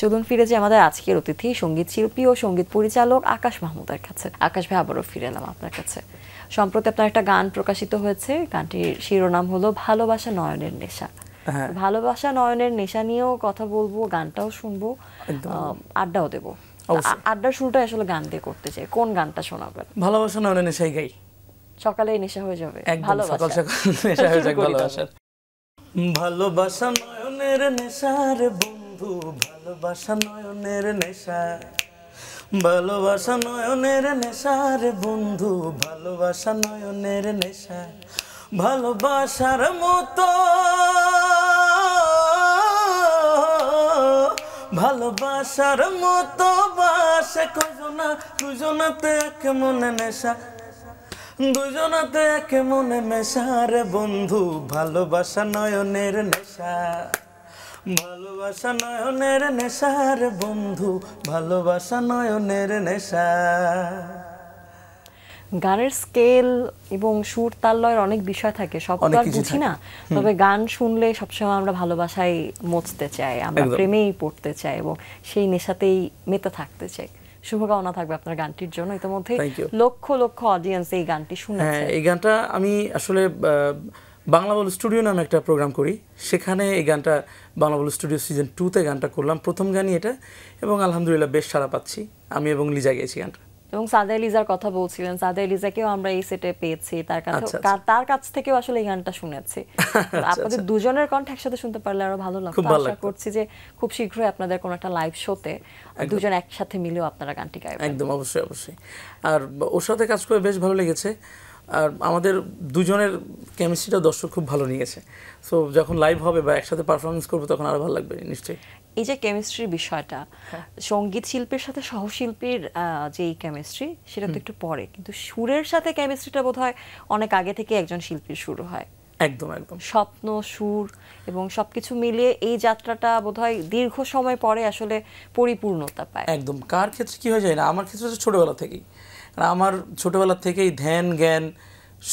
চলুন ফিরে যাই আমাদের আজকের অতিথি সঙ্গীত শিল্পী ও সঙ্গীত পরিচালক আকাশ মাহমুদের কাছে। আকাশ ভাই, আবারও ফিরে এলাম আপনার কাছে। সম্প্রতি আপনার একটা গান প্রকাশিত হয়েছে, গানটির শিরোনাম হলো ভালোবাসা নয়নের নেশা। ভালোবাসা নয়নের নেশা নিয়েও কথা বলবো, গানটাও শুনবো, আড্ডাও দেবো। আড্ডার শুরুটা আসলে গান দিয়ে করতে চাই, কোন গানটা শোনাবেন? ভালোবাসা নয়নের নেশাই গাই। সকালে নেশা হয়ে যাবে, সকাল সকাল নেশা হয়ে যাবে ভালোবাসার। ভালোবাসা নয়নের নেশার বন্ধু, ভালোবাসা নয়নের নেশা, ভালোবাসা নয়নের নেশার বন্ধু, ভালোবাসা নয়নের নেশা। ভালোবাসার মতো ভালোবাসার মতো বাসে কয়জনা, দুজনাতে এক মনে নেশা, দুজনাতে এক মনে মেশা রে বন্ধু। ভালোবাসা নয়নের নেশা, ভালোবাসা নয়নের নেশা রে বন্ধু, ভালোবাসা নয়নের নেশা। গানের স্কেল এবং সুর তাল লয়ের অনেক বিষয় থাকে, সব তো আর বুঝি না। তবে গান শুনলে সবসময় আমরা ভালোবাসায় মজতে চাই, আমরা প্রেমেই পড়তে চাই এবং সেই নেশাতেই মেতে থাকতে চাই। শুভকামনা থাকবে আপনার গানটির জন্য। ইতিমধ্যে লক্ষ লক্ষ অডিয়েন্স এই গানটি শুনেছে। এই গানটা আমি আসলে বাংলা বল স্টুডিও নামে একটা প্রোগ্রাম করি, সেখানে এই গানটা বাংলা বল স্টুডিও সিজন 2-তে গানটা করলাম, প্রথম গানই এটা, এবং আলহামদুলিল্লাহ বেশ সাড়া পাচ্ছি। আমি এবং লিজা গেয়েছি গানটা। এবং সাদা লিজার কথা বলছিলেন, সাদা লিজাকেও আমরা এই সেটে পেয়েছি, তার কাছ থেকেও আসলে এই গানটা শুনেছি। আপনাদের দুজনের কণ্ঠ একসাথে শুনতে পারলে আরো ভালো লাগতো। আশা করছি যে খুব শীঘ্রই আপনাদের কোনো একটা লাইভ শোতে দুজন একসাথে মিলেও আপনারা গানটি গাইবেন। একদম, অবশ্যই অবশ্যই। আর ওর সাথে কাজ করে বেশ ভালো লেগেছে, আর আমাদের দুজনের কেমিস্ট্রিটা দর্শক খুব ভালো নিয়েছে। সো যখন লাইভ হবে বা একসাথে পারফরমেন্স করবো তখন আরো ভালো লাগবে নিশ্চয়ই। এই যে কেমিস্ট্রির বিষয়টা, সঙ্গীত শিল্পীর সাথে সহশিল্পীর যে কেমিস্ট্রি, সেটা তো একটু পরে, কিন্তু সুরের সাথে কেমিস্ট্রিটা বোধহয় অনেক আগে থেকে একজন শিল্পীর শুরু হয়। একদম একদম, স্বপ্ন, সুর এবং সবকিছু মিলিয়ে এই যাত্রাটা বোধহয় দীর্ঘ সময় পরে আসলে পরিপূর্ণতা পায়। একদম। কার ক্ষেত্রে কি হয়ে যায় না, আমার ক্ষেত্রে ছোটবেলা থেকেই, আমার ছোটবেলা থেকেই ধ্যান জ্ঞান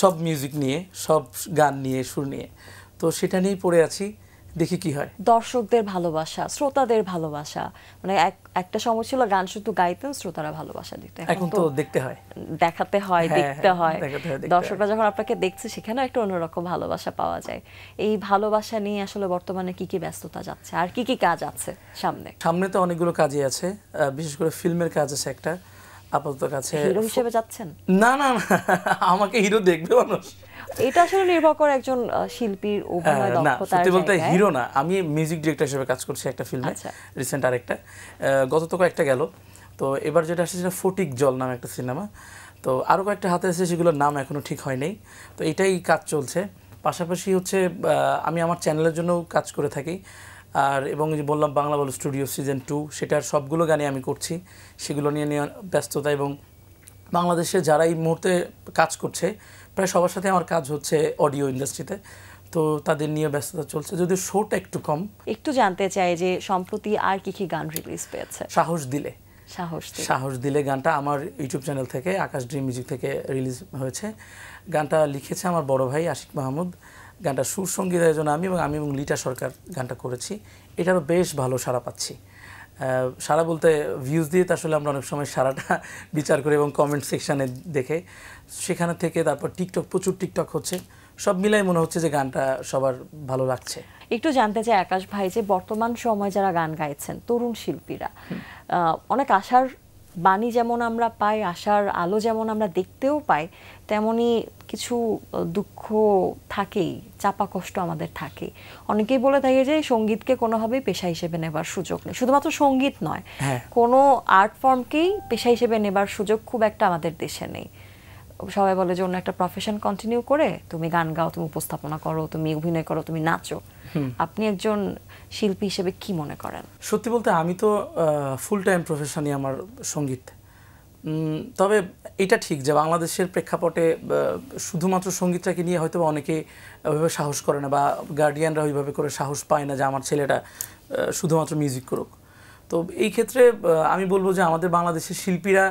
সব মিউজিক নিয়ে, সব গান নিয়ে, সুর নিয়ে, তো সেটা নিয়েই পড়ে আছি, দেখি কি হয়। দর্শকদের ভালোবাসা, শ্রোতাদের ভালোবাসা, মানে একটা সময় ছিল গান শুধু গাইতেন, শ্রোতারা ভালোবাসা দিতেন, এখন তো দেখতে হয়, দেখাতে হয়, দেখতে হয়। দর্শকরা যখন আপনাকে দেখছে সেখানেও একটা অন্যরকম ভালোবাসা পাওয়া যায়। এই ভালোবাসা নিয়ে আসলে বর্তমানে কি কি ব্যস্ততা যাচ্ছে, আর কি কি কাজ আছে সামনে? সামনে তো অনেকগুলো কাজই আছে, বিশেষ করে ফিল্মের কাজ আছে একটা আপাতত কাছে। হিরো হিসেবে যাচ্ছেন? না না না, আমাকে হিরো দেখবে মানুষ, এটা আসলে নির্ভর করে একজন শিল্পীর অভিনয় দক্ষতার। সত্যি বলতে হিরো না, আমি মিউজিক ডিরেক্টর হিসেবে কাজ করছি একটা ফিল্মে, রিসেন্ট আরেকটা, গত তো কয়েকটা গেল। তো এবার যেটা আসছে সেটা ফটিক জল নামে একটা সিনেমা, তো আরও কয়েকটা হাতে আছে, সেগুলোর নাম এখনও ঠিক হয় নাই। তো এটাই কাজ চলছে। পাশাপাশি হচ্ছে আমি আমার চ্যানেলের জন্যও কাজ করে থাকি, আর এবং যে বললাম বাংলা বল স্টুডিও সিজন 2, সেটার সবগুলো গানে আমি করছি, সেগুলো নিয়ে ব্যস্ততা। এবং বাংলাদেশে যারা এই মুহূর্তে কাজ করছে প্রায় সবার সাথে আমার কাজ হচ্ছে অডিও ইন্ডাস্ট্রিতে, তো তাদের নিয়ে ব্যস্ততা চলছে, যদিও শোটা একটু কম। একটু জানতে চাই যে সম্প্রতি আর কি কি গান রিলিজ পেয়েছে? সাহস দিলে, সাহস দিলে গানটা আমার ইউটিউব চ্যানেল থেকে, আকাশ ড্রিম মিউজিক থেকে রিলিজ হয়েছে। গানটা লিখেছে আমার বড় ভাই আশিক মাহমুদ, গানটা সুর সঙ্গীত আয়োজন আমি এবং লিটা সরকার গানটা করেছি। এটারও বেশ ভালো সাড়া পাচ্ছি। সারা বলতে ভিউজ দিয়ে তো আসলে আমরা অনেক সময় সারাটা বিচার করি, এবং কমেন্ট সেকশানে দেখে, সেখানে থেকে তারপর টিকটক, প্রচুর টিকটক হচ্ছে, সব মিলাই মনে হচ্ছে যে গানটা সবার ভালো লাগছে। একটু জানতে চাই আকাশ ভাই, যে বর্তমান সময় যারা গান গাইছেন তরুণ শিল্পীরা, অনেক আশার বাণী যেমন আমরা পাই, আশার আলো যেমন আমরা দেখতেও পাই, তেমনি কিছু দুঃখ থাকেই, চাপা কষ্ট আমাদের থাকে। অনেকেই বলে থাকে যে সঙ্গীতকে কোনোভাবেই পেশা হিসেবে নেবার সুযোগ নেই। শুধুমাত্র সঙ্গীত নয়, কোনো আর্ট ফর্মকেই পেশা হিসেবে নেবার সুযোগ খুব একটা আমাদের দেশে নেই। সবাই বলে যে অন্য একটা প্রফেশন কন্টিনিউ করে তুমি গান গাও, তুমি উপস্থাপনা করো, তুমি অভিনয় করো, তুমি নাচো। আপনি একজন শিল্পী হিসেবে কি মনে করেন? সত্যি বলতে আমি তো ফুল টাইম প্রফেশনই আমার সঙ্গীত। তবে এটা ঠিক যে বাংলাদেশের প্রেক্ষাপটে শুধুমাত্র সঙ্গীতটাকে নিয়ে হয়তো অনেকে ওইভাবে সাহস করে না, বা গার্ডিয়ানরা ওইভাবে করে সাহস পায় না যে আমার ছেলেটা শুধুমাত্র মিউজিক করুক। তো এই ক্ষেত্রে আমি বলবো যে আমাদের বাংলাদেশের শিল্পীরা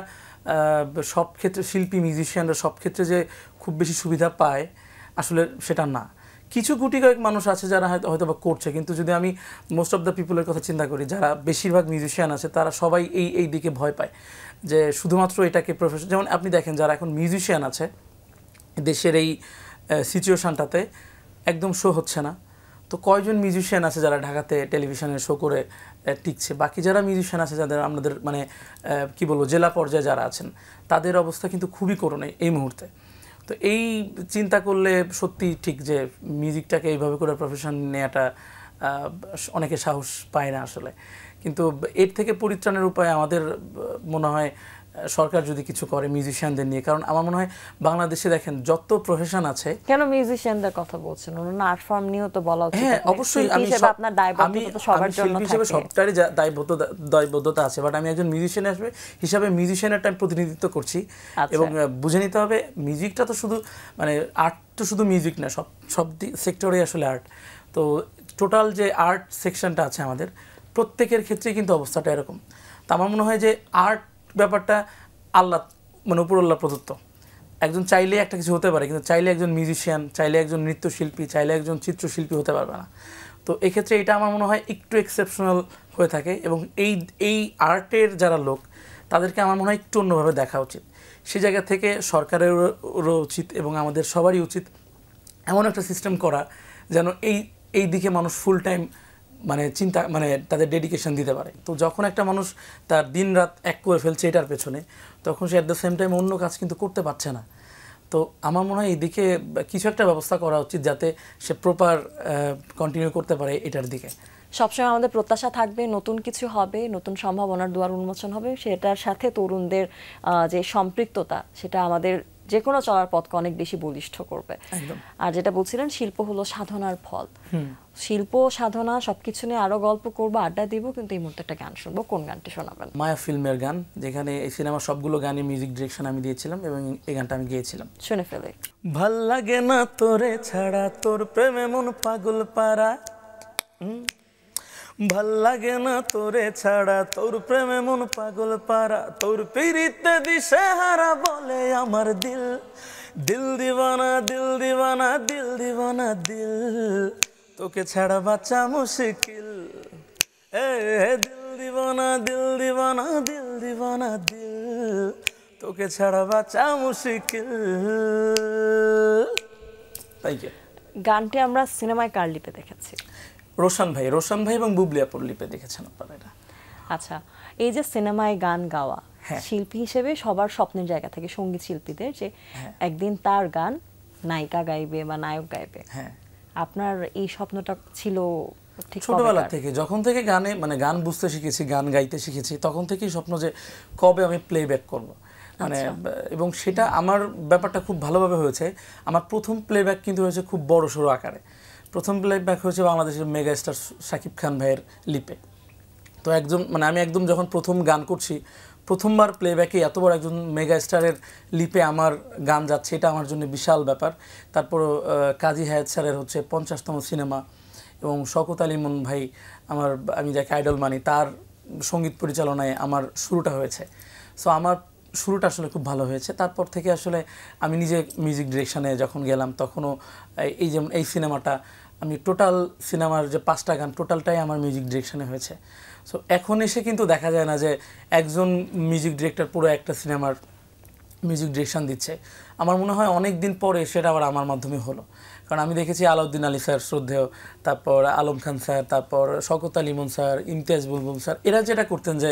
সব ক্ষেত্রে, শিল্পী মিউজিশিয়ানরা সব ক্ষেত্রে যে খুব বেশি সুবিধা পায় আসলে সেটা না। কিছু গুটি কয়েক মানুষ আছে যারা হয়তো বা করছে, কিন্তু যদি আমি মোস্ট অফ দ্য পিপলের কথা চিন্তা করি, যারা বেশিরভাগ মিউজিশিয়ান আছে তারা সবাই এই দিকে ভয় পায় যে শুধুমাত্র এটাকে প্রফেশন। যেমন আপনি দেখেন যারা এখন মিউজিশিয়ান আছে দেশের এই সিচুয়েশানটাতে একদম শো হচ্ছে না, তো কয়জন মিউজিশিয়ান আছে যারা ঢাকাতে টেলিভিশনে শো করে টিকছে? বাকি যারা মিউজিশিয়ান আছে যাদের আমাদের মানে কি বলবো জেলা পর্যায়ে যারা আছেন তাদের অবস্থা কিন্তু খুবই করুণ এই মুহূর্তে। তো এই চিন্তা করলে সত্যি ঠিক যে মিউজিকটাকে এইভাবে করে প্রফেশন নেওয়াটা অনেকে সাহস পায় না আসলে। কিন্তু এর থেকে পরিত্রাণের উপায় আমাদের মনে হয় সরকার যদি কিছু করে মিউজিশিয়ানদের নিয়ে, কারণ আমার মনে হয় বাংলাদেশে দেখেন যত প্রফেশন আছে। কেন মিউজিশিয়ানদের কথা বলছেন? অন্য আর্ট ফর্ম নিয়েও তো বলা উচিত। হ্যাঁ অবশ্যই, আপনার দায়বদ্ধতা তো সবার জন্য থাকে, সবটারই দায়বদ্ধতা আছে, বাট আমি একজন মিউজিশিয়ান হিসাবে মিউজিশিয়ানের টাইম প্রতিনিধিত্ব করছি। এবং বুঝে নিতে হবে মিউজিকটা তো শুধু মানে আর্ট তো শুধু মিউজিক না, সব সেক্টরে আসলে আর্ট। তো টোটাল যে আর্ট সেকশনটা আছে আমাদের প্রত্যেকের ক্ষেত্রেই কিন্তু অবস্থাটা এরকম। তো আমার মনে হয় যে আর্ট ব্যাপারটা আল্লাহ মানে উপর আল্লাহ প্রদত্ত। একজন চাইলে একটা কিছু হতে পারে, কিন্তু চাইলে একজন মিউজিশিয়ান, চাইলে একজন নৃত্যশিল্পী, চাইলে একজন চিত্রশিল্পী হতে পারবে না। তো এক্ষেত্রে এটা আমার মনে হয় একটু এক্সেপশনাল হয়ে থাকে, এবং এই আর্টের যারা লোক তাদেরকে আমার মনে হয় একটু অন্যভাবে দেখা উচিত। সেই জায়গা থেকে সরকারেরও উচিত এবং আমাদের সবারই উচিত এমন একটা সিস্টেম করা যেন এই দিকে মানুষ ফুল টাইম মানে চিন্তা মানে তাদের ডেডিকেশন দিতে পারে। তো যখন একটা মানুষ তার দিন রাত এক করে ফেলছে এটার পেছনে, তখন সে অ্যাট দ্য সেম টাইম অন্য কাজ কিন্তু করতে পারছে না। তো আমার মনে হয় এইদিকে কিছু একটা ব্যবস্থা করা উচিত যাতে সে প্রপার কন্টিনিউ করতে পারে এটার দিকে। সবসময় আমাদের প্রত্যাশা থাকবে নতুন কিছু হবে, নতুন সম্ভাবনার দুয়ার উন্মোচন হবে, সেটার সাথে তরুণদের যে সম্পৃক্ততা সেটা আমাদের যে কোনো চলার পথকে অনেক বেশি বলিষ্ঠ করবে। আর যেটা বলছিলেন শিল্প হলো সাধনার ফল। শিল্প সাধনা সবকিছু নিয়ে আরো গল্প করবো, আড্ডা দিব, কিন্তু এই মুহূর্তে একটা গান শুনবো। কোন গানটি শোনাবেন? মায়া ফিল্মের গান, যেখানে এই সিনেমার সবগুলো গানে মিউজিক ডিরেকশন আমি দিয়েছিলাম এবং এই গানটা আমি গেয়েছিলাম। শুনে ফেলে। ভাল লাগে না তোরে ছাড়া, তোর প্রেমে মন পাগল পারা। ভাল লাগে না তোরে ছাড়া, তোর প্রেমে মন পাগল পারা। তোর পিরিতে দিশে হারা বলে আমার দিল, দিল দিবানা দিল দিবানা দিল দিবানা দিল, তোকে ছাড়া বাঁচা মুশকিল। এ দিল দিবানা দিল দিবানা দিল দিবানা দিল, তোকে ছাড়া বাঁচা মুশকিল। Thank you. গানটি আমরা সিনেমায় কার লিপে দেখেছি? রোশন ভাই এবং বুবলি আপুর লিপে দেখেছেন আপনারা এটা। আচ্ছা, এই যে সিনেমায় গান গাওয়া, শিল্পী হিসেবে সবার স্বপ্নের জায়গা থেকে সঙ্গীত শিল্পীদের যে একদিন তার গান নায়িকা গাইবে বা নায়ক গাইবে, আপনার এই স্বপ্নটা ছিল ঠিক ছোটবেলা থেকে? যখন থেকে গানে মানে গান বুঝতে শিখেছি, গান গাইতে শিখেছি, তখন থেকেই স্বপ্ন যে কবে আমি প্লেব্যাক করব। মানে এবং সেটা আমার ব্যাপারটা খুব ভালোভাবে হয়েছে। আমার প্রথম প্লেব্যাক কিন্তু হয়েছে খুব বড় সড়ো আকারে। প্রথম প্লেব্যাক হয়েছে বাংলাদেশের মেগা স্টার শাকিব খান ভাইয়ের লিপে। তো একজন মানে আমি একদম যখন প্রথম গান করছি, প্রথমবার প্লেব্যাকে এত বড় একজন মেগা স্টারের লিপে আমার গান যাচ্ছে, এটা আমার জন্য বিশাল ব্যাপার। তারপর কাজী হায়াত স্যারের হচ্ছে 50তম সিনেমা, এবং শওকত আলী ইমন ভাই আমি যাকে আইডল মানি, তার সঙ্গীত পরিচালনায় আমার শুরুটা হয়েছে। সো আমার শুরুটা আসলে খুব ভালো হয়েছে। তারপর থেকে আসলে আমি নিজে মিউজিক ডিরেকশনে যখন গেলাম, তখনও এই যেমন এই সিনেমাটা আমি টোটাল সিনেমার যে 5টা গান টোটালটাই আমার মিউজিক ডিরেকশনে হয়েছে। সো এখন এসে কিন্তু দেখা যায় না যে একজন মিউজিক ডিরেক্টর পুরো একটা সিনেমার মিউজিক ডিরেকশন দিচ্ছে। আমার মনে হয় অনেক দিন পরে সেটা আবার আমার মাধ্যমে হলো, কারণ আমি দেখেছি আলাউদ্দিন আলী স্যার শ্রদ্ধেয়, তারপর আলম খান স্যার, তারপর শওকত আলী ইমন স্যার, ইমতিয়াজ বুলবুল স্যার, এরা যেটা করতেন যে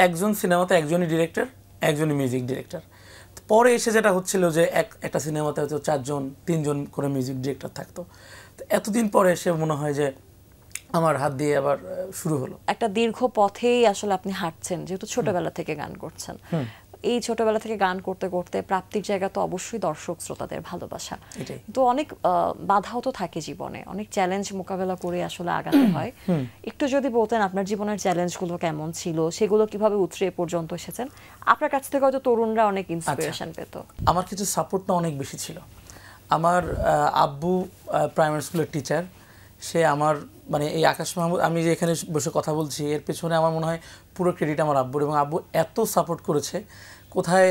একজন সিনেমাতে একজনই ডিরেক্টর, একজনই মিউজিক ডিরেক্টর। পরে এসে যেটা হচ্ছিল যে একটা সিনেমাতে হয়তো 4জন 3জন করে মিউজিক ডিরেক্টর থাকতো। তো এতদিন পরে এসে মনে হয় যে আমার হাত দিয়ে আবার শুরু হলো। একটা দীর্ঘ পথেই আসলে আপনি হাঁটছেন, যেহেতু ছোটবেলা থেকে গান করছেন। এই ছোটবেলা থেকে গান করতে করতে প্রাপ্তির জায়গা তো অবশ্যই দর্শক শ্রোতাদের ভালোবাসা। তো অনেক বাধাও তো থাকে জীবনে, অনেক চ্যালেঞ্জ মোকাবেলা করে আসলে আগাতে হয়। একটু যদি বলতেন আপনার জীবনের চ্যালেঞ্জগুলো কেমন ছিল, সেগুলো কিভাবে উতরে পর্যন্ত এসেছেন? আপনার কাছ থেকে হয়তো তরুণরা অনেক ইন্সপিরেশন পেত। আমার কিছু সাপোর্টটা অনেক বেশি ছিল। আমার আব্বু প্রাইমারি স্কুলের টিচার, সে আমার মানে এই আকাশ মাহমুদ আমি যে এখানে বসে কথা বলছি এর পেছনে আমার মনে হয় পুরো ক্রেডিট আমার আব্বুর, এবং আব্বু এত সাপোর্ট করেছে কোথায়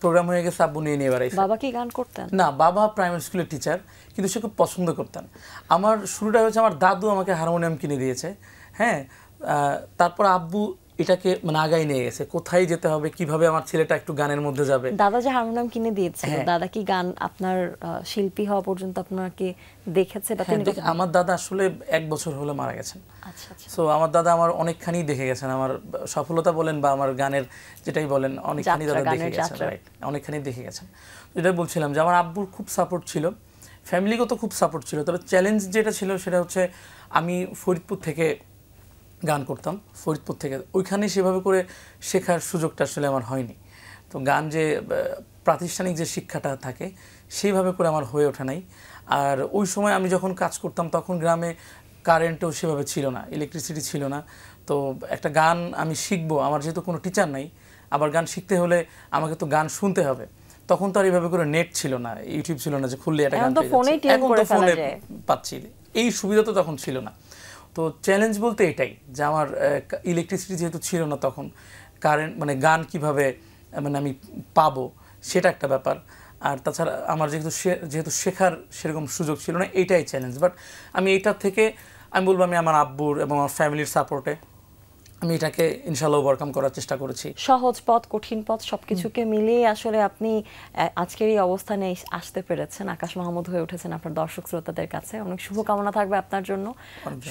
প্রোগ্রাম হয়ে গেছে আব্বু নিয়ে বেড়াইছে। বাবা কি গান করতেন? না, বাবা প্রাইমারি স্কুলের টিচার, কিন্তু সে খুব পছন্দ করতেন। আমার শুরুটা হয়েছে আমার দাদু আমাকে হারমোনিয়াম কিনে দিয়েছে, হ্যাঁ। তারপর আব্বু এটাকে মানে আগাই নিয়ে গেছে, কোথায় যেতে হবে, কিভাবে আমার ছেলেটা একটু গানের মধ্যে যাবে। দাদা যে হারমোনিয়াম কিনে দিয়েছিল, দাদা কি গান আপনার শিল্পী হওয়া পর্যন্ত আপনাকে দেখেছে? আমার দাদা আসলে 1 বছর হলো মারা গেছেন। আচ্ছা আচ্ছা। সো আমার দাদা আমার অনেকখানি দেখে গেছেন, আমার সফলতা বলেন বা আমার গানের যেটাই বলেন অনেকখানি দাদা দেখে গেছেন, রাইট, অনেকখানি দেখে গেছেন। যেটা বলছিলাম যে আমার আব্বুর খুব সাপোর্ট ছিল, ফ্যামিলিগত খুব সাপোর্ট ছিল। তবে চ্যালেঞ্জ যেটা ছিল সেটা হচ্ছে আমি ফরিদপুর থেকে গান করতাম, ফরিদপুর থেকে ওইখানে সেভাবে করে শেখার সুযোগটা আসলে আমার হয়নি। তো গান যে প্রাতিষ্ঠানিক যে শিক্ষাটা থাকে সেইভাবে করে আমার হয়ে ওঠে নাই। আর ওই সময় আমি যখন কাজ করতাম তখন গ্রামে কারেন্টও সেভাবে ছিল না, ইলেকট্রিসিটি ছিল না। তো একটা গান আমি শিখবো, আমার যেহেতু কোনো টিচার নাই, আবার গান শিখতে হলে আমাকে তো গান শুনতে হবে। তখন তো আর এইভাবে করে নেট ছিল না, ইউটিউব ছিল না যে খুললে একটা গান পেয়ে যাচ্ছি, এখন তো ফোনে পাচ্ছি, এই সুবিধা তো তখন ছিল না। তো চ্যালেঞ্জ বলতে এটাই যে আমার ইলেকট্রিসিটি যেহেতু ছিল না তখন, কারেন্ট মানে গান কিভাবে মানে আমি পাবো সেটা একটা ব্যাপার। আর তাছাড়া আমার যেহেতু শেখার সেরকম সুযোগ ছিল না, এইটাই চ্যালেঞ্জ। বাট আমি এইটার থেকে আমি বলবো আমি আমার আব্বুর এবং আমার ফ্যামিলির সাপোর্টে আমি এটাকে ইনশাআল্লাহ ওভারকাম করার চেষ্টা করেছি। সহজ পথ কঠিন পথ সবকিছুকে মিলিয়ে আসলে আপনি আজকের এই অবস্থানে আসতে পেরেছেন, আকাশ মাহমুদ হয়ে উঠেছেন আপনার দর্শক শ্রোতাদের কাছে। অনেক শুভকামনা থাকবে আপনার জন্য।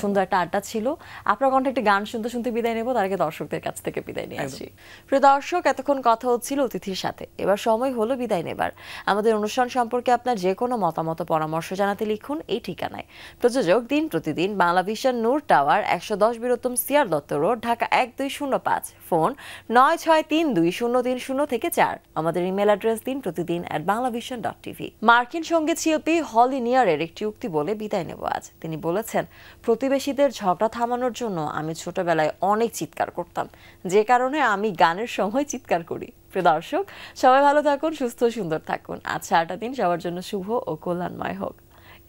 সুন্দর একটা আড্ডা ছিল। আপনার কণ্ঠে একটি গান শুনতে শুনতে বিদায় নেব, তার আগে দর্শকদের কাছ থেকে বিদায় নিয়ে আসি। প্রিয় দর্শক, এতক্ষণ কথা হচ্ছিল অতিথির সাথে, এবার সময় হলো বিদায় নেবার। আমাদের অনুষ্ঠান সম্পর্কে আপনার যে কোনো মতামত পরামর্শ জানাতে লিখুন এই ঠিকানায়। প্রযোজক দিন প্রতিদিন, Bangla vision, Noor tower, 110 Bir Uttam CR Dutta road, Dhaka 1205, phone 96320303-4। আমাদের ইমেল অ্যাড্রেস দিন প্রতিদিন@banglavision.tv। মার্কিন সঙ্গীত শিল্পী হলি নিয়ারের একটি উক্তি বলে বিদায় নেব আজ। তিনি বলেছেন, প্রতিবেশীদের ঝগড়া থামানোর জন্য আমি ছোটবেলায় অনেক চিৎকার করতাম, যে কারণে আমি গানের সময় চিৎকার করি। প্রিয় দর্শক, সবাই ভালো থাকুন, সুস্থ সুন্দর থাকুন। আজ সারাটা দিন সবার জন্য শুভ ও কল্যাণময় হোক।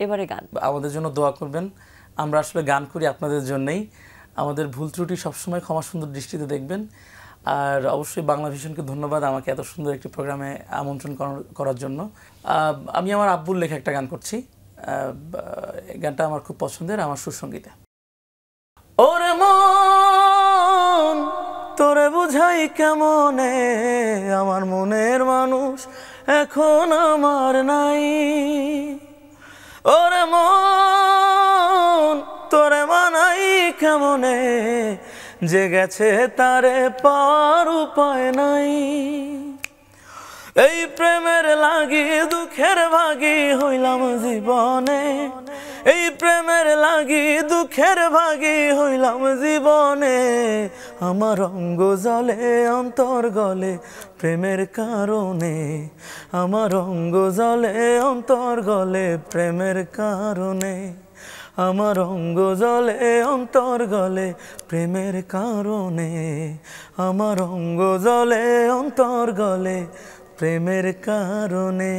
এবারে গান। আমাদের জন্য দোয়া করবেন, আমরা আসলে গান করি আপনাদের জন্যই। আমাদের ভুল ত্রুটি সবসময় ক্ষমা সুন্দর দৃষ্টিতে দেখবেন। আর অবশ্যই বাংলা ভিশনকে ধন্যবাদ আমাকে এত সুন্দর একটি প্রোগ্রামে আমন্ত্রণ করার জন্য। আমি আমার আব্বুর লেখা একটা গান করছি, গানটা আমার খুব পছন্দের, আমার সুসঙ্গীতে। ওরে মন তোরে বুঝাই কেমনে, আমার মনের মানুষ এখন আমার নাই। ওরে মন তোরে মানাই কেমনে, যে গেছে তারে পাওয়ার উপায় নাই। এই প্রেমের লাগি দুঃখের ভাগী হইলাম জীবনে, এই প্রেমের লাগি দুঃখের ভাগী হইলাম জীবনে। আমার অঙ্গ জলে অন্তর গলে প্রেমের কারণে, আমার অঙ্গ জলে অন্তর গলে প্রেমের কারণে, আমার অঙ্গ জলে অন্তর গলে প্রেমের কারণে, আমার অঙ্গ জলে অন্তর গলে প্রেমের কারণে।